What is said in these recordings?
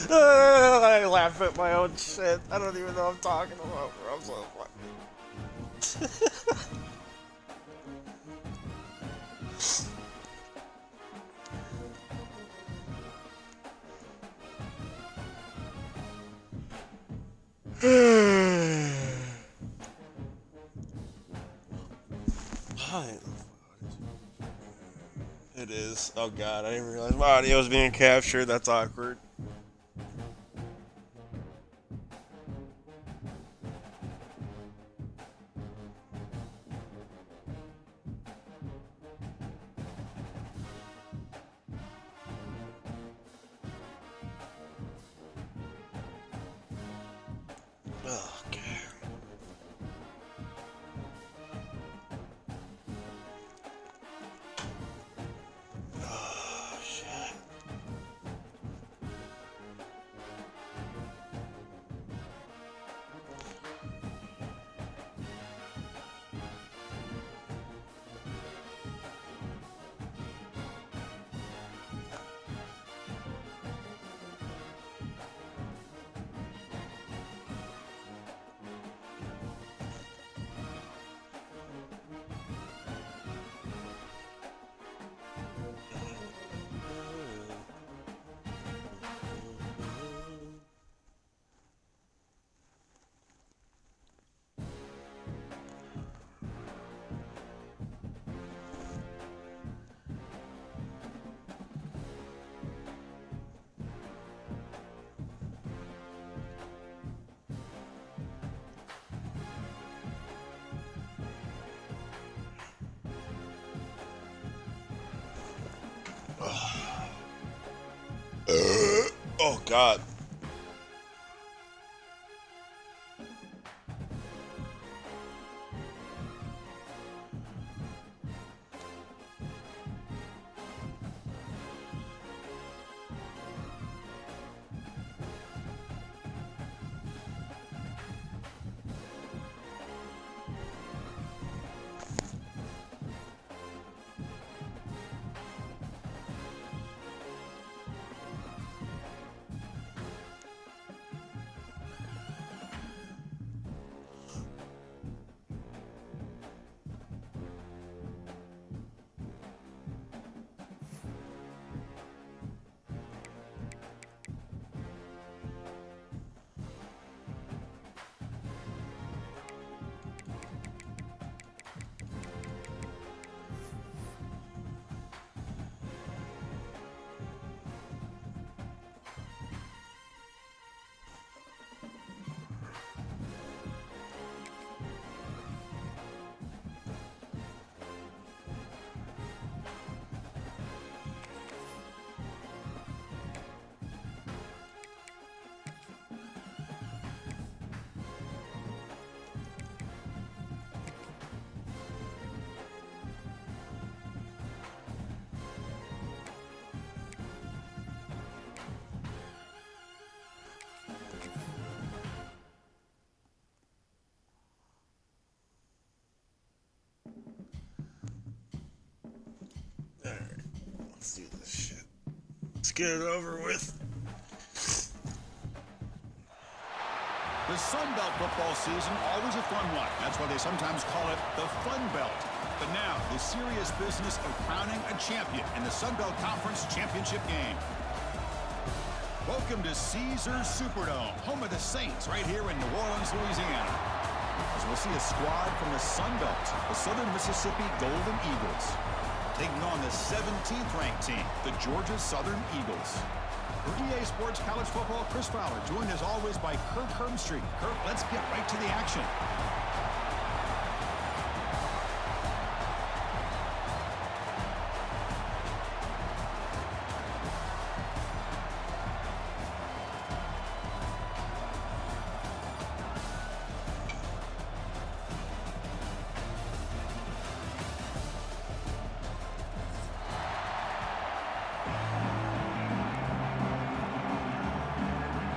I laugh at my own shit. I don't even know what I'm talking about, bro. I'm so Fine. It is. Oh god, I didn't realize my audio was being captured. That's awkward. Oh, god. Oh, shit. Oh god. Alright, let's do this shit. Let's get it over with. The Sun Belt football season, always a fun one. That's why they sometimes call it the Fun Belt. But now, the serious business of crowning a champion in the Sun Belt Conference Championship game. Welcome to Caesars Superdome, home of the Saints, right here in New Orleans, Louisiana. As we'll see a squad from the Sun Belt, the Southern Mississippi Golden Eagles, taking on the 17th ranked team, the Georgia Southern Eagles. For EA Sports College Football, Chris Fowler, joined as always by Kirk Hermstreet. Kirk, let's get right to the action.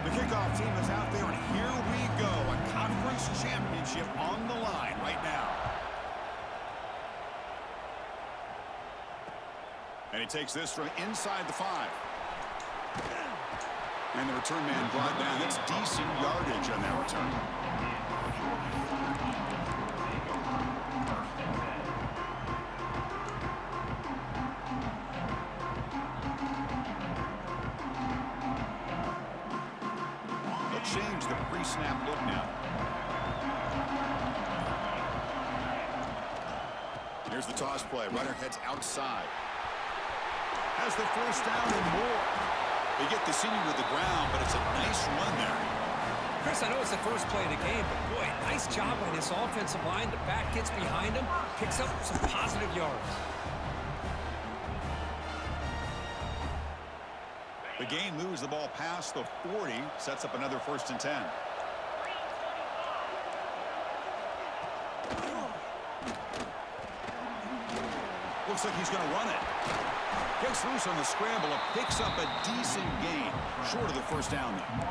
Kickoff team is out there, and here we go. A conference championship on the line right now. And he takes this from inside the 5. And the return man brought down. That's decent yardage on that return. Change the pre-snap look now. Here's the toss play. Runner heads outside. Has the first down and more. They get the senior with the ground, but it's a nice run there. Chris, I know it's the first play of the game, but boy, nice job by this offensive line. The back gets behind him, picks up some positive yards. The game moves the ball past the 40, sets up another 1st and 10. Looks like he's going to run it. Gets loose on the scramble and picks up a decent gain. Short of the first down, though.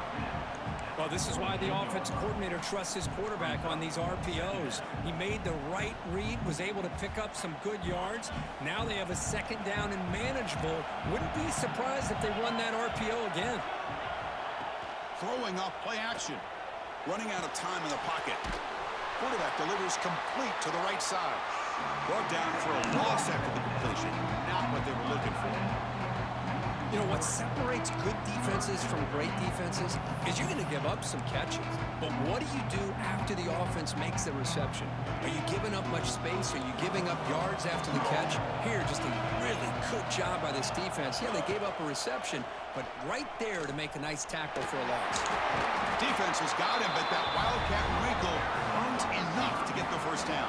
Well, this is why the offensive coordinator trusts his quarterback on these RPOs. He made the right read, was able to pick up some good yards. Now they have a 2nd down and manageable. Wouldn't be surprised if they run that RPO again. Throwing off play action. Running out of time in the pocket. Quarterback delivers complete to the right side. Brought down for a loss after the completion. Not what they were looking for. You know, what separates good defenses from great defenses is you're going to give up some catches. But what do you do after the offense makes the reception? Are you giving up much space? Are you giving up yards after the catch? Here, just a really good job by this defense. Yeah, they gave up a reception, but right there to make a nice tackle for a loss. Defense has got him, but that Wildcat wrinkle earns enough to get the first down.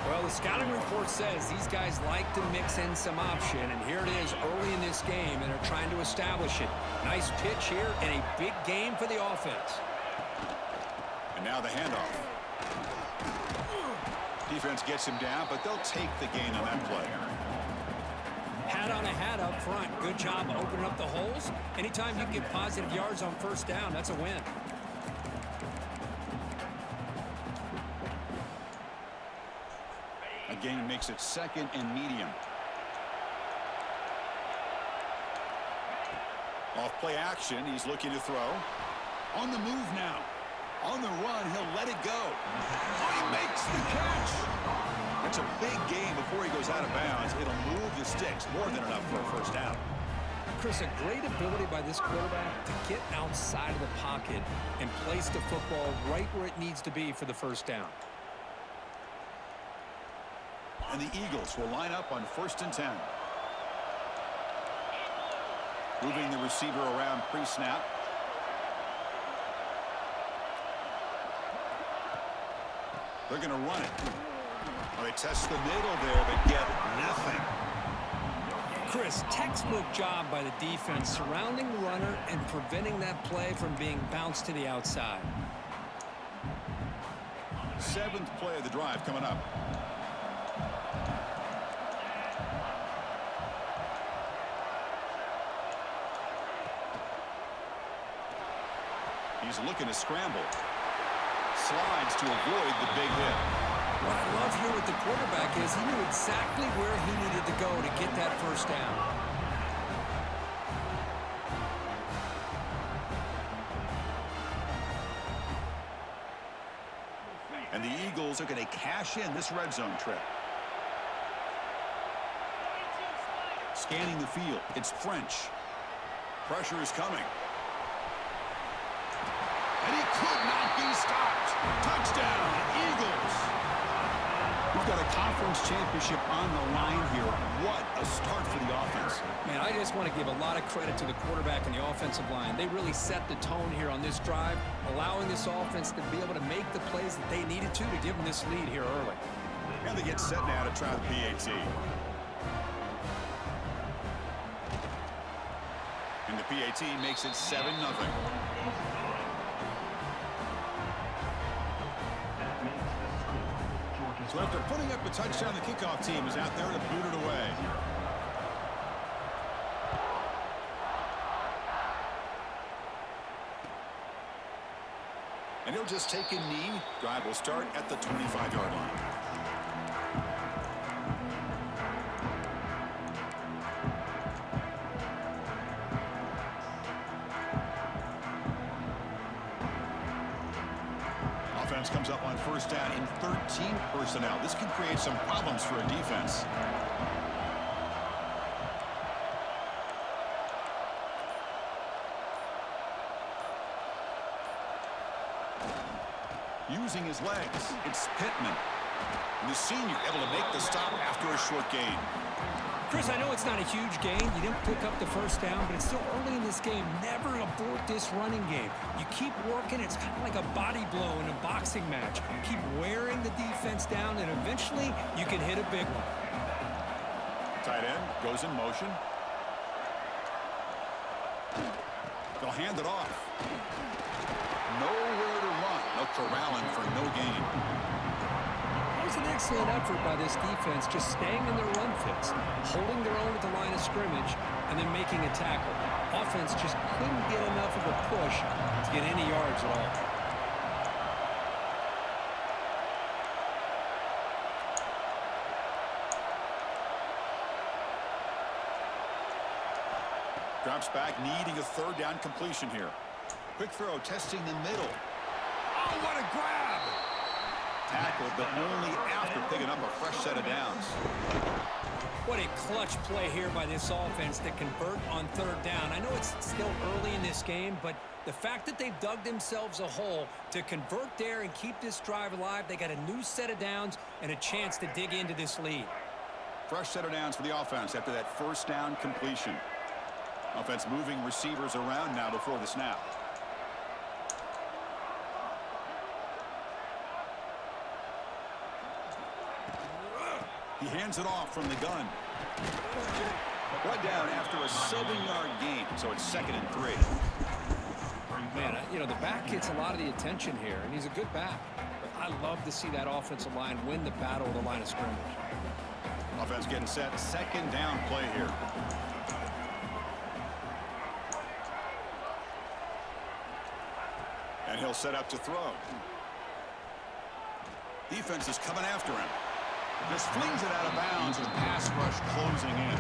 Well, the scouting report says these guys like to mix in some option, and here it is early in this game, and they're trying to establish it. Nice pitch here, and a big game for the offense. And now the handoff. Defense gets him down, but they'll take the gain on that play. Hat on a hat up front. Good job opening up the holes. Anytime you get positive yards on 1st down, that's a win. Gain makes it 2nd and medium. Off play action, he's looking to throw. On the move now. On the run, he'll let it go. Oh, he makes the catch. That's a big gain before he goes out of bounds. It'll move the sticks, more than enough for a 1st down. Chris, a great ability by this quarterback to get outside of the pocket and place the football right where it needs to be for the 1st down. And the Eagles will line up on 1st and 10. Moving the receiver around pre-snap. They're going to run it. Well, they test the middle there, but get nothing. Chris, textbook job by the defense surrounding the runner and preventing that play from being bounced to the outside. 7th play of the drive coming up. He's looking to scramble. Slides to avoid the big hit. What I love here with the quarterback is he knew exactly where he needed to go to get that 1st down. And the Eagles are going to cash in this red zone trip. Scanning the field. It's French. Pressure is coming. And he could not be stopped. Touchdown, Eagles. We've got a conference championship on the line here. What a start for the offense. Man, I just want to give a lot of credit to the quarterback and the offensive line. They really set the tone here on this drive, allowing this offense to be able to make the plays that they needed to give them this lead here early. And they get set now to try the PAT. And the PAT makes it 7-0. So after putting up a touchdown, the kickoff team is out there to boot it away. And he'll just take a knee. Drive will start at the 25-yard line. Offense comes up on first down in 13 personnel. This can create some problems for a defense. Using his legs, it's Pittman. And the senior able to make the stop after a short gain. Chris, I know it's not a huge gain. You didn't pick up the first down, but it's still early in this game. Never abort this running game. You keep working. It's kind of like a body blow in a boxing match. Keep wearing the defense down, and eventually you can hit a big one. Tight end goes in motion. They'll hand it off. Nowhere to run. They'll corral him for no gain. That was an excellent effort by this defense, just staying in their run fits, holding their own at the line of scrimmage, and then making a tackle. Offense just couldn't get enough of a push to get any yards at all. Drops back, needing a third down completion here. Quick throw, testing the middle. Oh, what a grab! Tackle, but only after picking up a fresh set of downs. What a clutch play here by this offense to convert on third down. I know it's still early in this game, but the fact that they've dug themselves a hole to convert there and keep this drive alive, they got a new set of downs and a chance to dig into this lead. Fresh set of downs for the offense after that first down completion. Offense moving receivers around now before the snap. He hands it off from the gun. Brought down after a 7-yard gain, so it's 2nd and 3. Man, you know, the back gets a lot of the attention here, and he's a good back. But I love to see that offensive line win the battle at the line of scrimmage. Offense getting set. 2nd down play here. And he'll set up to throw. Defense is coming after him. Just flings it out of bounds with pass rush closing in.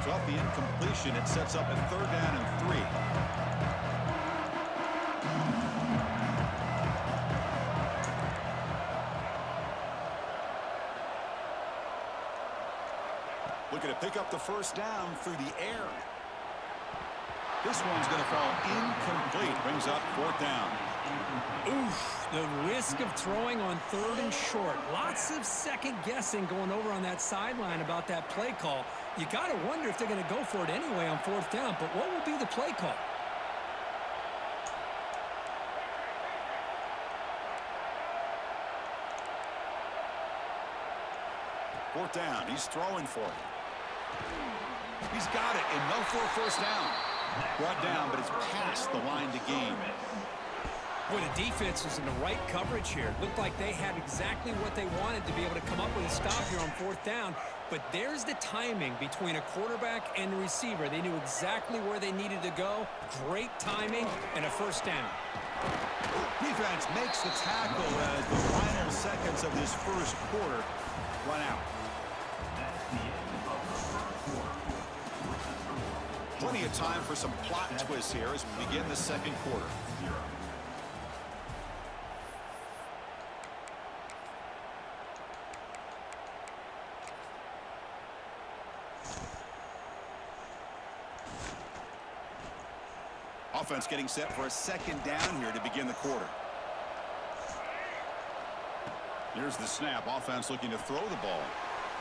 So off the incompletion, it sets up a 3rd down and 3. Looking to pick up the first down through the air. This one's going to fall incomplete. Brings up 4th down. Oof, the risk of throwing on 3rd and short. Lots of second guessing going over on that sideline about that play call. You got to wonder if they're going to go for it anyway on 4th down, but what will be the play call? Fourth down. He's throwing for it. He's got it. Enough for a first down. Brought down, but it's past the line to gain. Boy, the defense was in the right coverage here. Looked like they had exactly what they wanted to be able to come up with a stop here on 4th down. But there's the timing between a quarterback and the receiver. They knew exactly where they needed to go. Great timing and a first down. Defense makes the tackle as the final seconds of this first quarter run out. Plenty of time for some plot twists here as we begin the second quarter. Offense getting set for a second down here to begin the quarter. Here's the snap. Offense looking to throw the ball.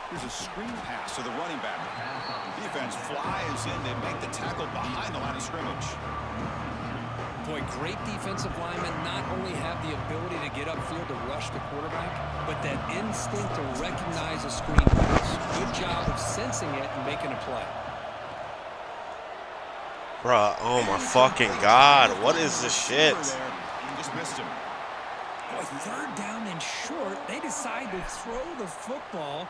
Here's a screen pass to the running back. Defense flies in. They make the tackle behind the line of scrimmage. Boy, great defensive linemen not only have the ability to get upfield to rush the quarterback, but that instinct to recognize a screen pass. Good job of sensing it and making a play. Bruh, oh my fucking God. What is this shit? Just missed him. Boy, third down and short. They decide to throw the football,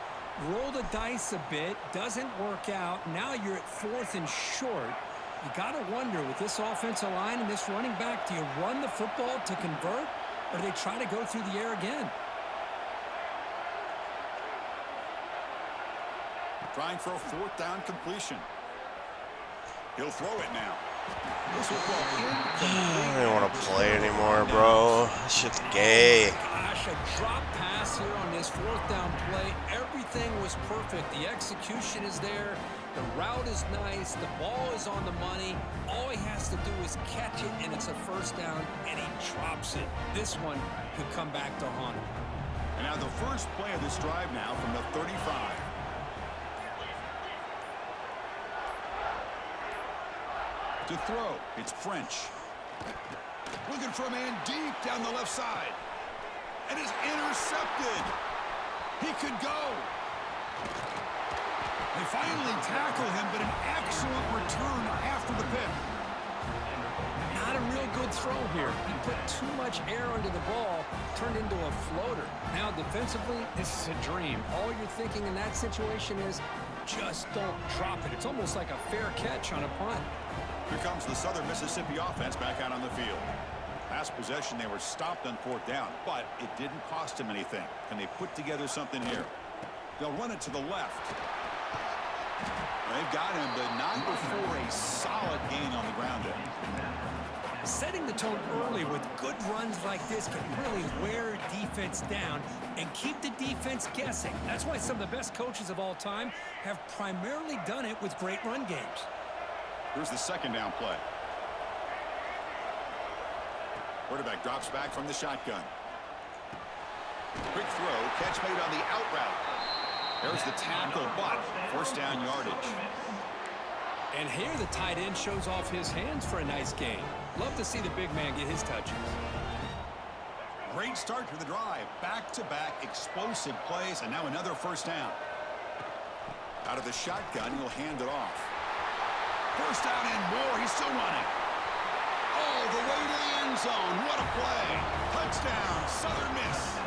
roll the dice a bit, doesn't work out. Now you're at fourth and short. You got to wonder, with this offensive line and this running back, do you run the football to convert, or do they try to go through the air again? Trying for a fourth down completion. He'll throw it now. This will fall I don't want to play anymore, bro. This shit's gay. Gosh, a drop pass here on this fourth down play. Everything was perfect. The execution is there. The route is nice. The ball is on the money. All he has to do is catch it, and it's a first down, and he drops it. This one could come back to haunt him. And now the first play of this drive now from the 35. To throw, it's French. Looking for a man deep down the left side. And it's intercepted. He could go. They finally tackle him, but an excellent return after the pick. Not a real good throw here. He put too much air under the ball, turned into a floater. Now defensively, this is a dream. All you're thinking in that situation is just don't drop it. It's almost like a fair catch on a punt. Here comes the Southern Mississippi offense back out on the field. Last possession, they were stopped on fourth down, but it didn't cost them anything. Can they put together something here? They'll run it to the left. They've got him, but not before a solid gain on the ground end. Setting the tone early with good runs like this can really wear defense down and keep the defense guessing. That's why some of the best coaches of all time have primarily done it with great run games. Here's the second down play. Quarterback drops back from the shotgun. Quick throw, catch made on the out route. There's the tackle, but first down yardage. And here the tight end shows off his hands for a nice gain. Love to see the big man get his touches. Great start to the drive. Back-to-back explosive plays, and now another first down. Out of the shotgun, he'll hand it off. First down and more. He's still running. All the way to the end zone. What a play. Touchdown, Southern Miss.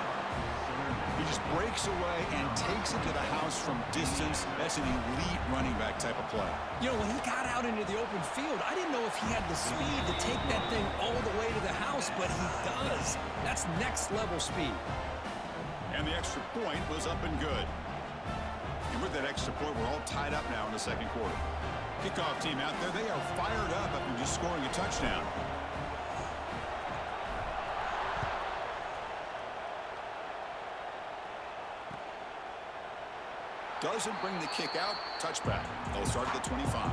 He just breaks away and takes it to the house from distance. That's an elite running back type of play. You know, when he got out into the open field, I didn't know if he had the speed to take that thing all the way to the house, but he does. That's next level speed. And the extra point was up and good. And with that extra point, we're all tied up now in the second quarter. Kickoff team out there, they are fired up after just scoring a touchdown. Doesn't bring the kick out. Touchback. They'll start at the 25.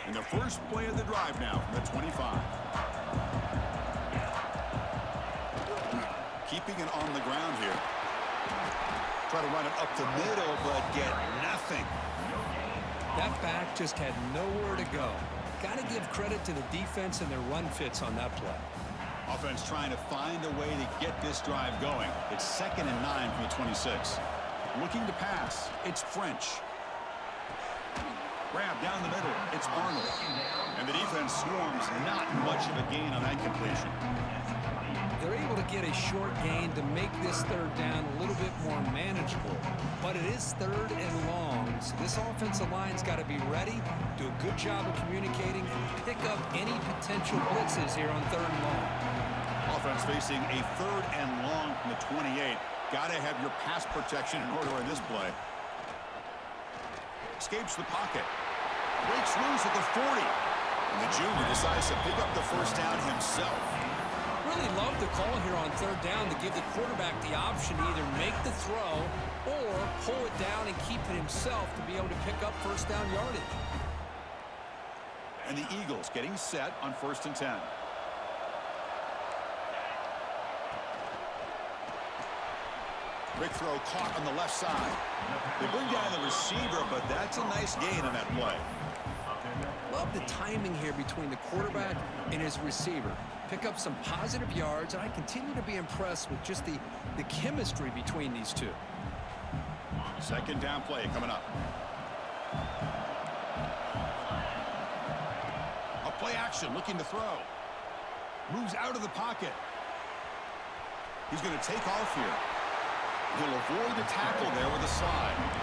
And the first play of the drive now from the 25. Keeping it on the ground here. Try to run it up the middle, but get nothing. That back just had nowhere to go. Got to give credit to the defense and their run fits on that play. Offense trying to find a way to get this drive going. It's 2nd and 9 from the 26. Looking to pass. It's French. Grab down the middle. It's Arnold. And the defense swarms. Not much of a gain on that completion. They're able to get a short gain to make this third down a little bit more manageable. but it is 3rd and long. So this offensive line's got to be ready, do a good job of communicating, and pick up any potential blitzes here on 3rd and long. Offense facing a 3rd and long from the 28. Got to have your pass protection in order in this play. Escapes the pocket. Breaks loose at the 40. And the junior decides to pick up the first down himself. Really love the call here on 3rd down to give the quarterback the option to either make the throw or pull it down and keep it himself to be able to pick up first down yardage. And the Eagles getting set on 1st and 10. Quick throw caught on the left side. They bring down the receiver, but that's a nice gain on that play. Love the timing here between the quarterback and his receiver. Pick up some positive yards, and I continue to be impressed with just the chemistry between these two. 2nd down play coming up. A play action looking to throw. Moves out of the pocket. He's going to take off here. He'll avoid the tackle there with a slide.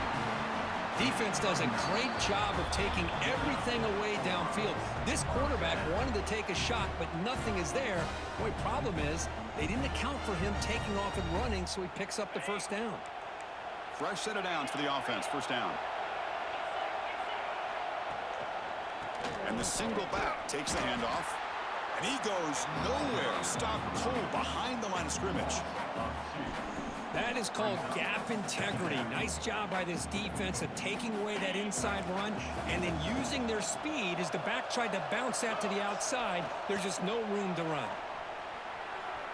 Defense does a great job of taking everything away downfield. This quarterback wanted to take a shot, but nothing is there. The only problem is they didn't account for him taking off and running, so he picks up the first down. Fresh set of downs for the offense. First down. And the single back takes the handoff. And he goes nowhere. Stop cold behind the line of scrimmage. That is called gap integrity. Nice job by this defense of taking away that inside run and then using their speed as the back tried to bounce that to the outside. There's just no room to run.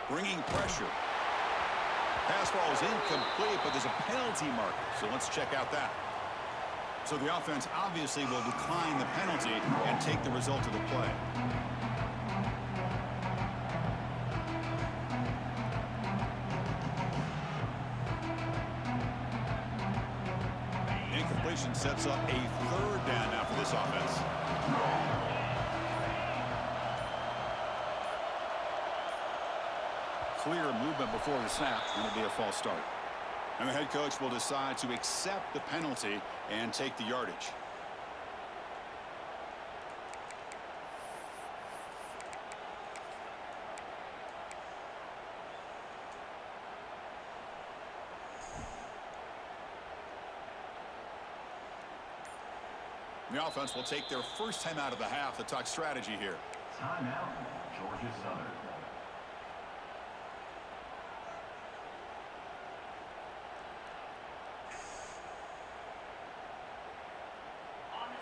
Bringing pressure. Pass ball is incomplete, but there's a penalty mark. So let's check out that. So the offense obviously will decline the penalty and take the result of the play. Incompletion sets up a 3rd down now for this offense. Clear movement before the snap, and it'll be a false start. And the head coach will decide to accept the penalty and take the yardage. The offense will take their first time out of the half to talk strategy here. Timeout, Georgia Southern.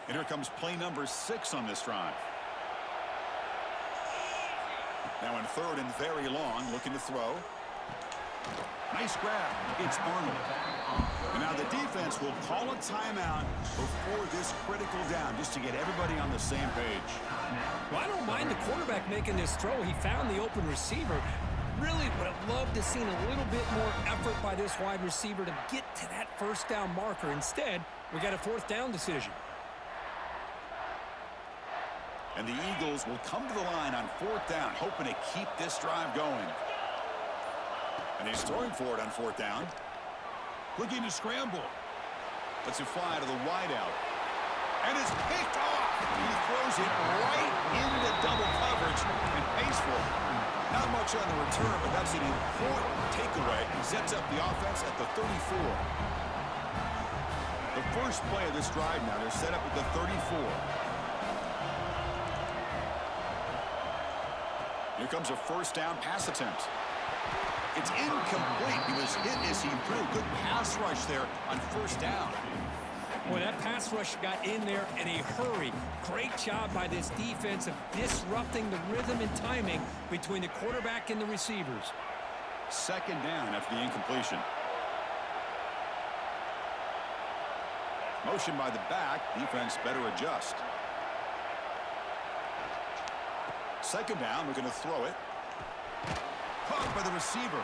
And here comes play number 6 on this drive. Now in 3rd and very long, looking to throw. Nice grab. It's Arnold. And now the defense will call a timeout before this critical down, just to get everybody on the same page. Well, I don't mind the quarterback making this throw. He found the open receiver. Really would have loved to seen a little bit more effort by this wide receiver to get to that first down marker. Instead, we got a 4th down decision. And the Eagles will come to the line on 4th down, hoping to keep this drive going. And he's throwing for it on 4th down. Looking to scramble. Lets it fly to the wideout. And it's picked off. He throws it right into double coverage and pays for it. Not much on the return, but that's an important takeaway. Sets up the offense at the 34. The first play of this drive now, they're set up at the 34. Here comes a first down pass attempt. It's incomplete. He was hit as he threw. Good pass rush there on first down. Boy, that pass rush got in there in a hurry. Great job by this defense of disrupting the rhythm and timing between the quarterback and the receivers. 2nd down after the incompletion. Motion by the back. Defense better adjust. 2nd down. We're going to throw it. Caught by the receiver.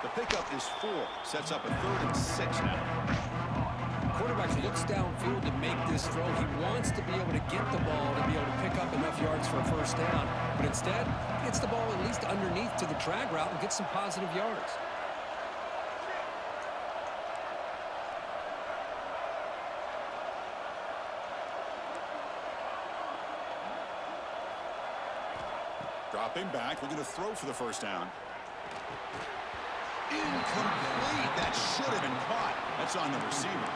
The pickup is 4. Sets up a 3rd and 6 now. Quarterback looks downfield to make this throw. He wants to be able to get the ball to be able to pick up enough yards for a first down. But instead, he gets the ball at least underneath to the drag route and gets some positive yards. Dropping back, looking to throw for the first down. Incomplete. That should have been caught. That's on the receiver.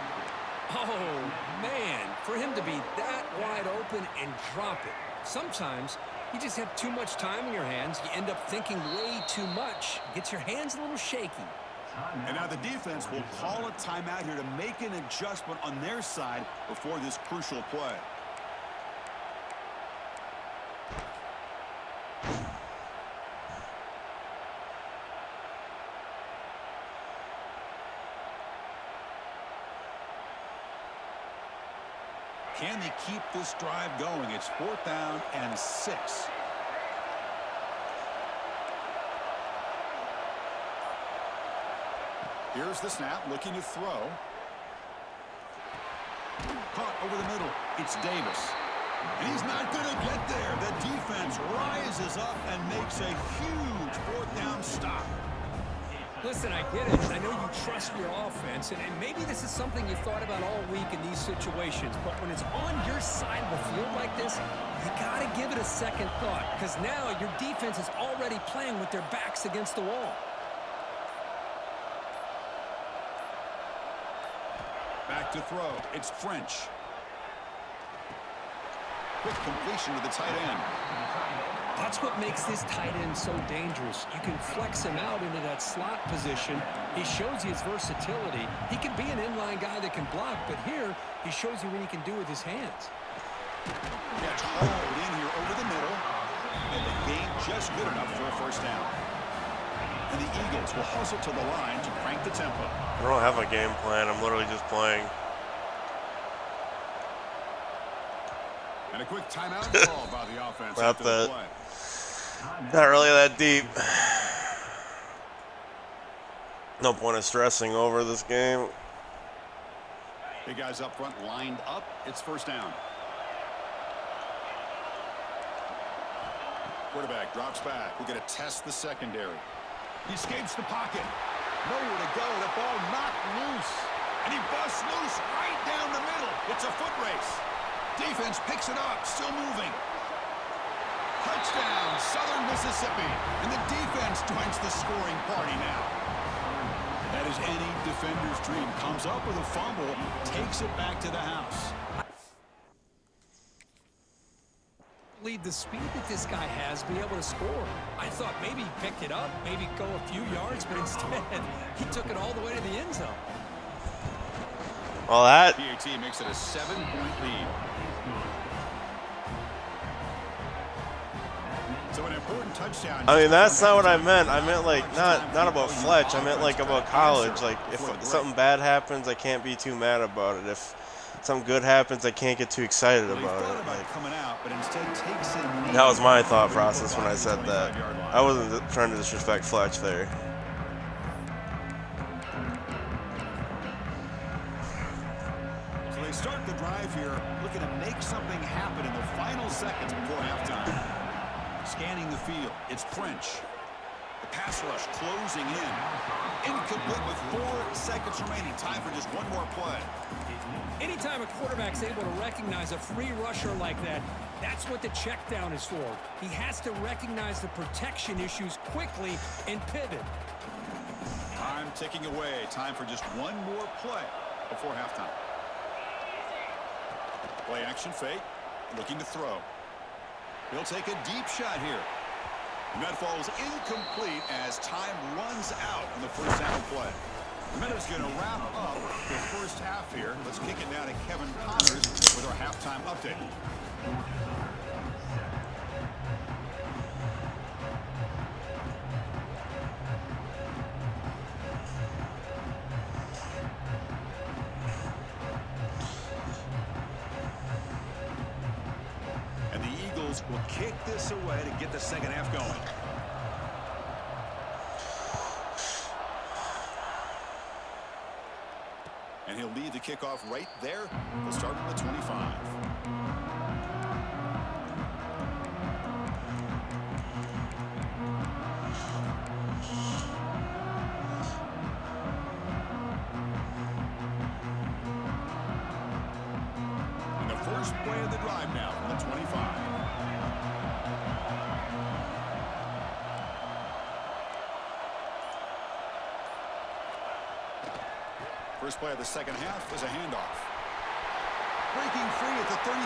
Oh, man, for him to be that wide open and drop it. Sometimes you just have too much time in your hands. You end up thinking way too much. Gets your hands a little shaky. And now the defense will call a timeout here to make an adjustment on their side before this crucial play. Can they keep this drive going? It's 4th down and 6. Here's the snap, looking to throw. Caught over the middle. It's Davis. And he's not going to get there. The defense rises up and makes a huge 4th down stop. Listen, I get it. I know you trust your offense, and maybe this is something you thought about all week in these situations, but when it's on your side of the field like this, you got to give it a second thought, because now your defense is already playing with their backs against the wall. Back to throw. It's French. Quick completion to the tight end. That's what makes this tight end so dangerous. You can flex him out into that slot position. He shows you his versatility. He can be an inline guy that can block, but here he shows you what he can do with his hands. Gets hauled in here over the middle, and the gain just good enough for a first down. And the Eagles will hustle to the line to crank the tempo. I don't have a game plan. I'm literally just playing. And a quick timeout call by the offense. Not after the that. play. Not really that deep. No point of stressing over this game. Big guys up front lined up. It's first down. Quarterback drops back. We're going to test the secondary. He escapes the pocket. Nowhere to go. The ball knocked loose. And he busts loose right down the middle. It's a foot race. Defense picks it up. Still moving. Touchdown, Southern Mississippi. And the defense joins the scoring party now. That is any defender's dream. Comes up with a fumble, takes it back to the house. Lead the speed that this guy has, be able to score. I thought maybe he picked it up, maybe go a few yards, but instead he took it all the way to the end zone. Well, that PAT makes it a 7-point lead. So an important touchdown. I mean, that's not what I meant. I meant like not about Fletch. I meant like about college. Like if something bad happens, I can't be too mad about it. If something good happens, I can't get too excited about it. Like, that was my thought process when I said that. I wasn't trying to disrespect Fletch there. So they start the drive here, looking to make something happen in the final seconds before halftime. Scanning the field, it's French. The pass rush closing in. Incomplete with 4 seconds remaining. Time for just one more play. Anytime a quarterback's able to recognize a free rusher like that, that's what the check down is for. He has to recognize the protection issues quickly and pivot. Time ticking away. Time for just one more play before halftime. Play action fake. Looking to throw. He'll take a deep shot here. And that falls incomplete as time runs out on the first half of play. The Meadows going to wrap up the first half here. Let's kick it down to Kevin Connors with our halftime update. And the Eagles will kick this away to get the second half going. And he'll lead the kickoff right there. They'll start from the 25. And the first play of the drive now from the 25. First play of the second half is a handoff. Breaking free at the 35.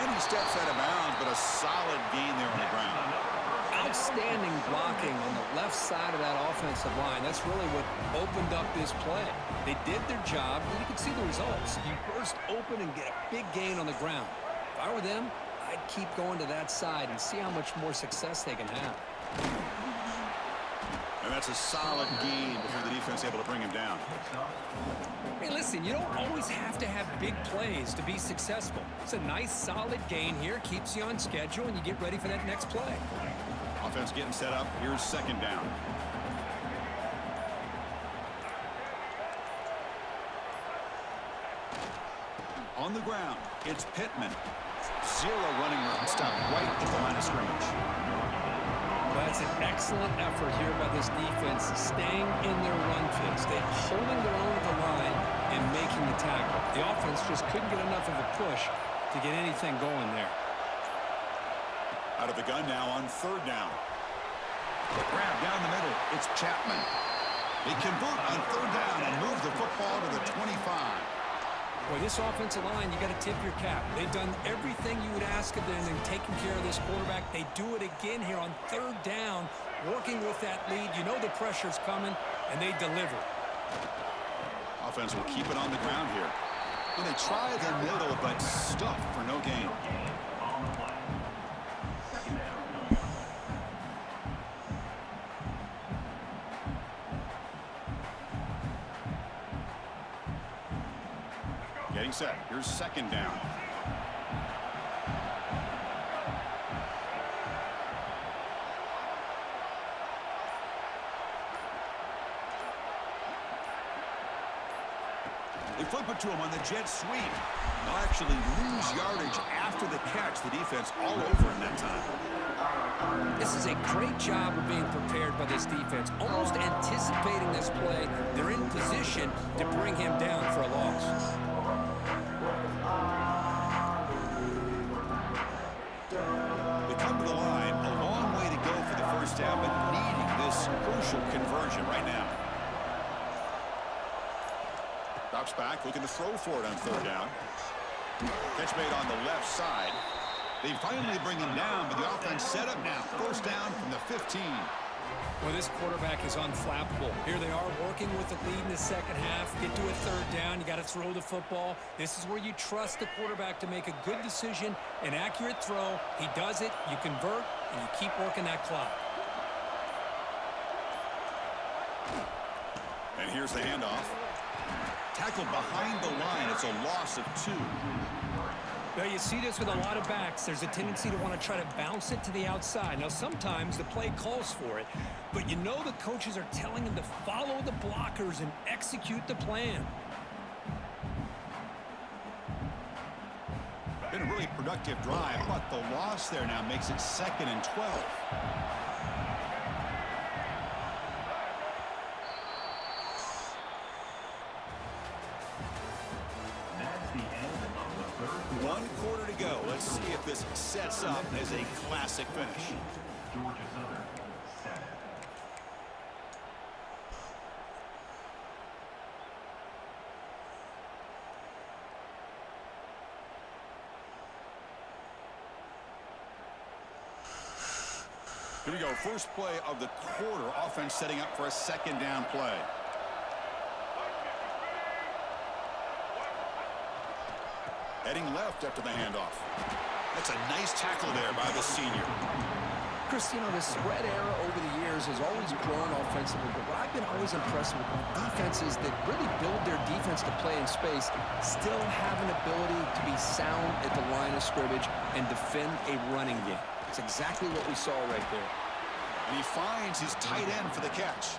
And he steps out of bounds, but a solid gain there on the ground. Outstanding blocking on the left side of that offensive line. That's really what opened up this play. They did their job, and you can see the results. You burst open and get a big gain on the ground. If I were them, I'd keep going to that side and see how much more success they can have. And that's a solid gain before the defense able to bring him down. Hey, listen, you don't always have to have big plays to be successful. It's a nice, solid gain here, keeps you on schedule, and you get ready for that next play. Offense getting set up. Here's second down. On the ground, it's Pittman. Zero running room. Stop right at the line of scrimmage. That's an excellent effort here by this defense, staying in their run fits. They're holding their own at the line and making the tackle. The offense just couldn't get enough of a push to get anything going there. Out of the gun now on third down. Grab down the middle. It's Chapman. They convert on third down and move the football to the 25. Boy, this offensive line, you got to tip your cap. They've done everything you would ask of them in taking care of this quarterback. They do it again here on third down, working with that lead. You know the pressure's coming, and they deliver. Offense will keep it on the ground here. And they try the middle, but stuffed for no gain. Getting set. Here's second down. They flip it to him on the jet sweep. They'll actually lose yardage after the catch. The defense all over in that time. This is a great job of being prepared by this defense, almost anticipating this play. They're in position to bring him down for a loss. They come to the line, a long way to go for the first down, but needing this crucial conversion right now. Drops back, looking to throw for it on third down. Catch made on the left side. They finally bring him down, but the offense set up now. First down from the 15. Well, this quarterback is unflappable. Here they are working with the lead in the second half. Get to a third down. You got to throw the football. This is where you trust the quarterback to make a good decision, an accurate throw. He does it, you convert, and you keep working that clock. And here's the handoff. Tackled behind the line. It's a loss of 2. Now, you see this with a lot of backs. There's a tendency to want to try to bounce it to the outside. Now, sometimes the play calls for it, but you know the coaches are telling him to follow the blockers and execute the plan. Been a really productive drive, but the loss there now makes it 2nd and 12. One quarter to go. Let's see if this sets up as a classic finish. Georgia Southern, set. Here we go. First play of the quarter. Offense setting up for a second down play. Heading left after the handoff. That's a nice tackle there by the senior. Chris, you know, the spread era over the years has always grown offensively, but what I've been always impressed with defenses that really build their defense to play in space still have an ability to be sound at the line of scrimmage and defend a running game. It's exactly what we saw right there. And he finds his tight end for the catch.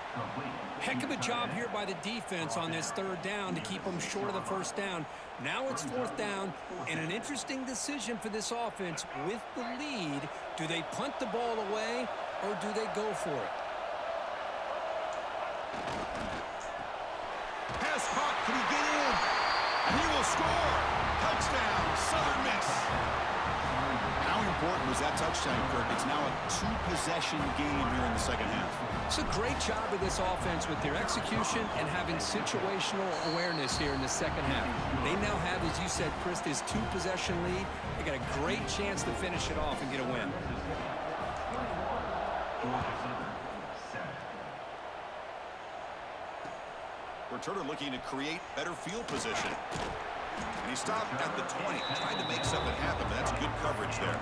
Heck of a job here by the defense on this third down to keep them short of the first down. Now it's fourth down, and an interesting decision for this offense with the lead. Do they punt the ball away, or do they go for it? Pass caught. Can he get in? And he will score. Touchdown, Southern Miss. How important was that touchdown, Kirk? It's now a two-possession game here in the second half. It's a great job of this offense with their execution and having situational awareness here in the second half. They now have, as you said, Chris, this two-possession lead. They got a great chance to finish it off and get a win. Returner looking to create better field position. And he stopped at the 20, trying to make something happen, but that's good coverage there.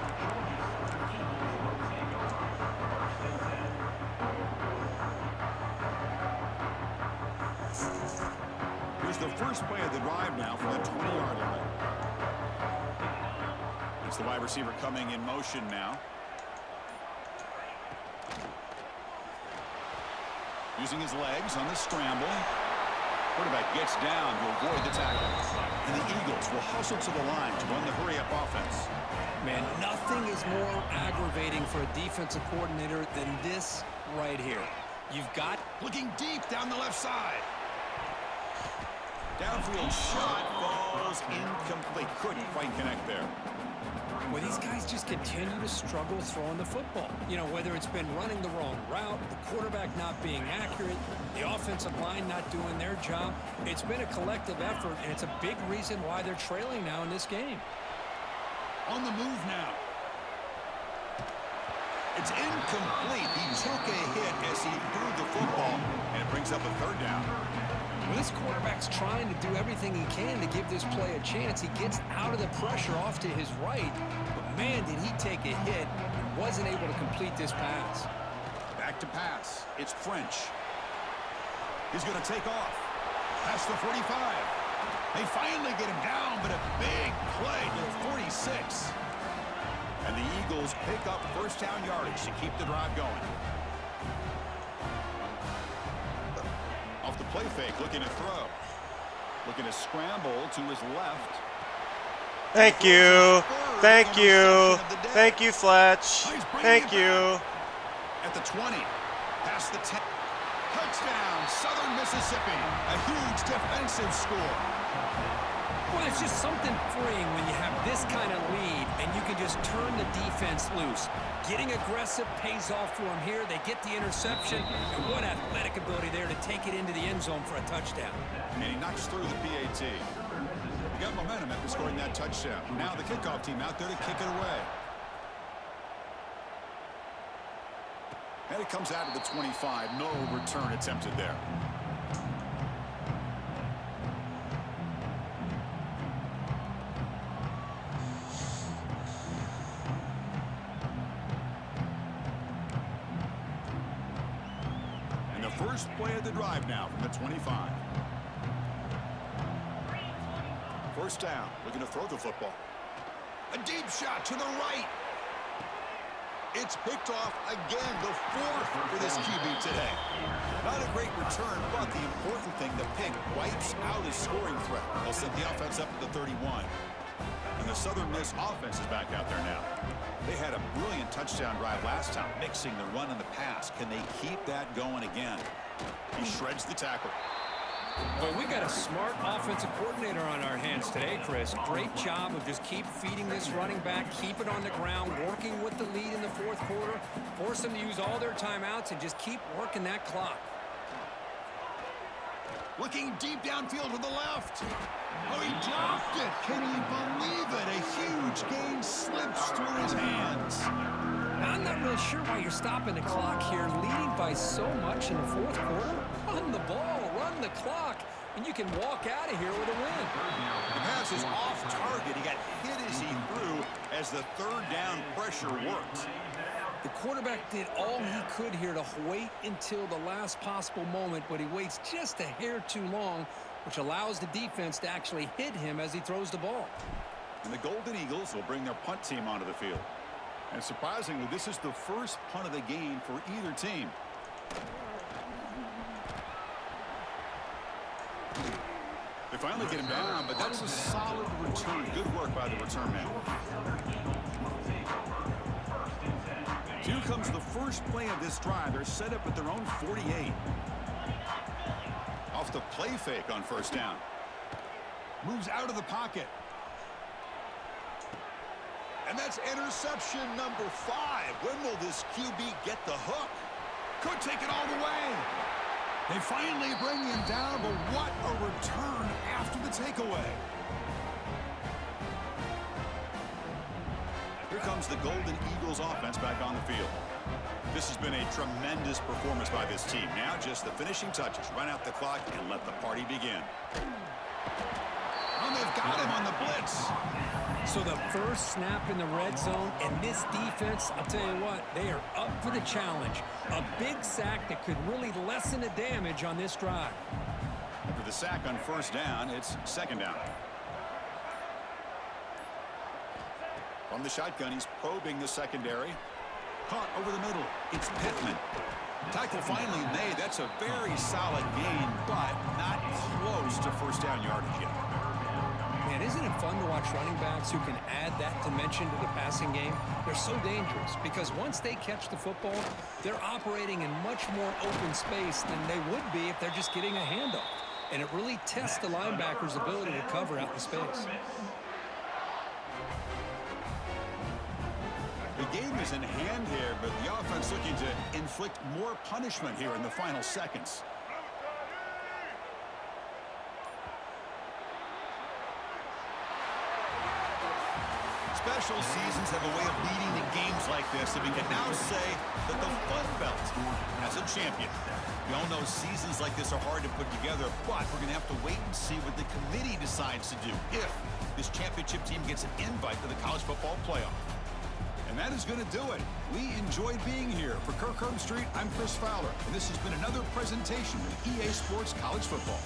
Here's the first play of the drive now from the 20-yard line. It's the wide receiver coming in motion now. Using his legs on the scramble. Quarterback gets down to avoid the tackle. And the Eagles will hustle to the line to run the hurry-up offense. Man, nothing is more aggravating for a defensive coordinator than this right here. You've got... Looking deep down the left side. Downfield shot falls incomplete. Couldn't quite connect there. Well, these guys just continue to struggle throwing the football. You know, whether it's been running the wrong route, the quarterback not being accurate, the offensive line not doing their job. It's been a collective effort, and it's a big reason why they're trailing now in this game. On the move now. It's incomplete. He took a hit as he threw the football, and it brings up a third down. Well, this quarterback's trying to do everything he can to give this play a chance. He gets out of the pressure off to his right, but man, did he take a hit and wasn't able to complete this pass. Back to pass. It's French. He's going to take off. Past the 45. They finally get him down, but a big play to the 46. And the Eagles pick up first down yardage to keep the drive going. Off the play fake, looking to throw. Looking to scramble to his left. Thank you. Thank you. Thank you, Fletch. Thank you. At the 20. Past the 10. Touchdown, Southern Mississippi. A huge defensive score. Well, it's just something freeing when you have this kind of lead and you can just turn the defense loose. Getting aggressive pays off for them here. They get the interception, and what athletic ability there to take it into the end zone for a touchdown. And he knocks through the PAT. He got momentum after scoring that touchdown. Now the kickoff team out there to kick it away. And it comes out of the 25. No return attempted there. And the first play of the drive now from the 25. First down, looking to throw the football. A deep shot to the right. It's picked off again, the fourth for this QB today. Not a great return, but the important thing, the pick wipes out his scoring threat. They'll set the offense up at the 31. And the Southern Miss offense is back out there now. They had a brilliant touchdown drive last time, mixing the run and the pass. Can they keep that going again? He shreds the tackle. Well, we got a smart offensive coordinator on our hands today, Chris. Great job of just keep feeding this running back, keep it on the ground, working with the lead in the fourth quarter, force them to use all their timeouts, and just keep working that clock. Looking deep downfield to the left. Oh, he dropped it. Can you believe it? A huge gain slips through his hands. I'm not really sure why you're stopping the clock here, leading by so much in the fourth quarter. Run the ball, run the clock, and you can walk out of here with a win. The pass is off target. He got hit as he threw as the third down pressure worked. The quarterback did all he could here to wait until the last possible moment, but he waits just a hair too long, which allows the defense to actually hit him as he throws the ball. And the Golden Eagles will bring their punt team onto the field. And surprisingly, this is the first punt of the game for either team. They finally get him down, but that's a solid return. Good work by the return man. So here comes the first play of this drive. They're set up at their own 48. Off the play fake on first down. Moves out of the pocket. And that's interception number 5. When will this QB get the hook? Could take it all the way. They finally bring him down, but what a return after the takeaway. Here comes the Golden Eagles offense back on the field. This has been a tremendous performance by this team. Now just the finishing touches. Run out the clock and let the party begin. And they've got him on the blitz. So the first snap in the red zone, and this defense, I'll tell you what, they are up for the challenge. A big sack that could really lessen the damage on this drive. After the sack on first down, it's second down. From the shotgun, he's probing the secondary. Caught over the middle. It's Pittman. Tackle finally made. That's a very solid gain, but not close to first down yardage yet. Man, isn't it fun to watch running backs who can add that dimension to the passing game? They're so dangerous because once they catch the football, they're operating in much more open space than they would be if they're just getting a handoff. And it really tests the linebacker's ability to cover out the space. The game is in hand here, but the offense looking to inflict more punishment here in the final seconds. Special seasons have a way of leading to games like this, and we can now say that the Fun Belt has a champion. We all know seasons like this are hard to put together, but we're going to have to wait and see what the committee decides to do if this championship team gets an invite to the college football playoff. And that is going to do it. We enjoyed being here. For Kirk Street, I'm Chris Fowler, and this has been another presentation of EA Sports College Football.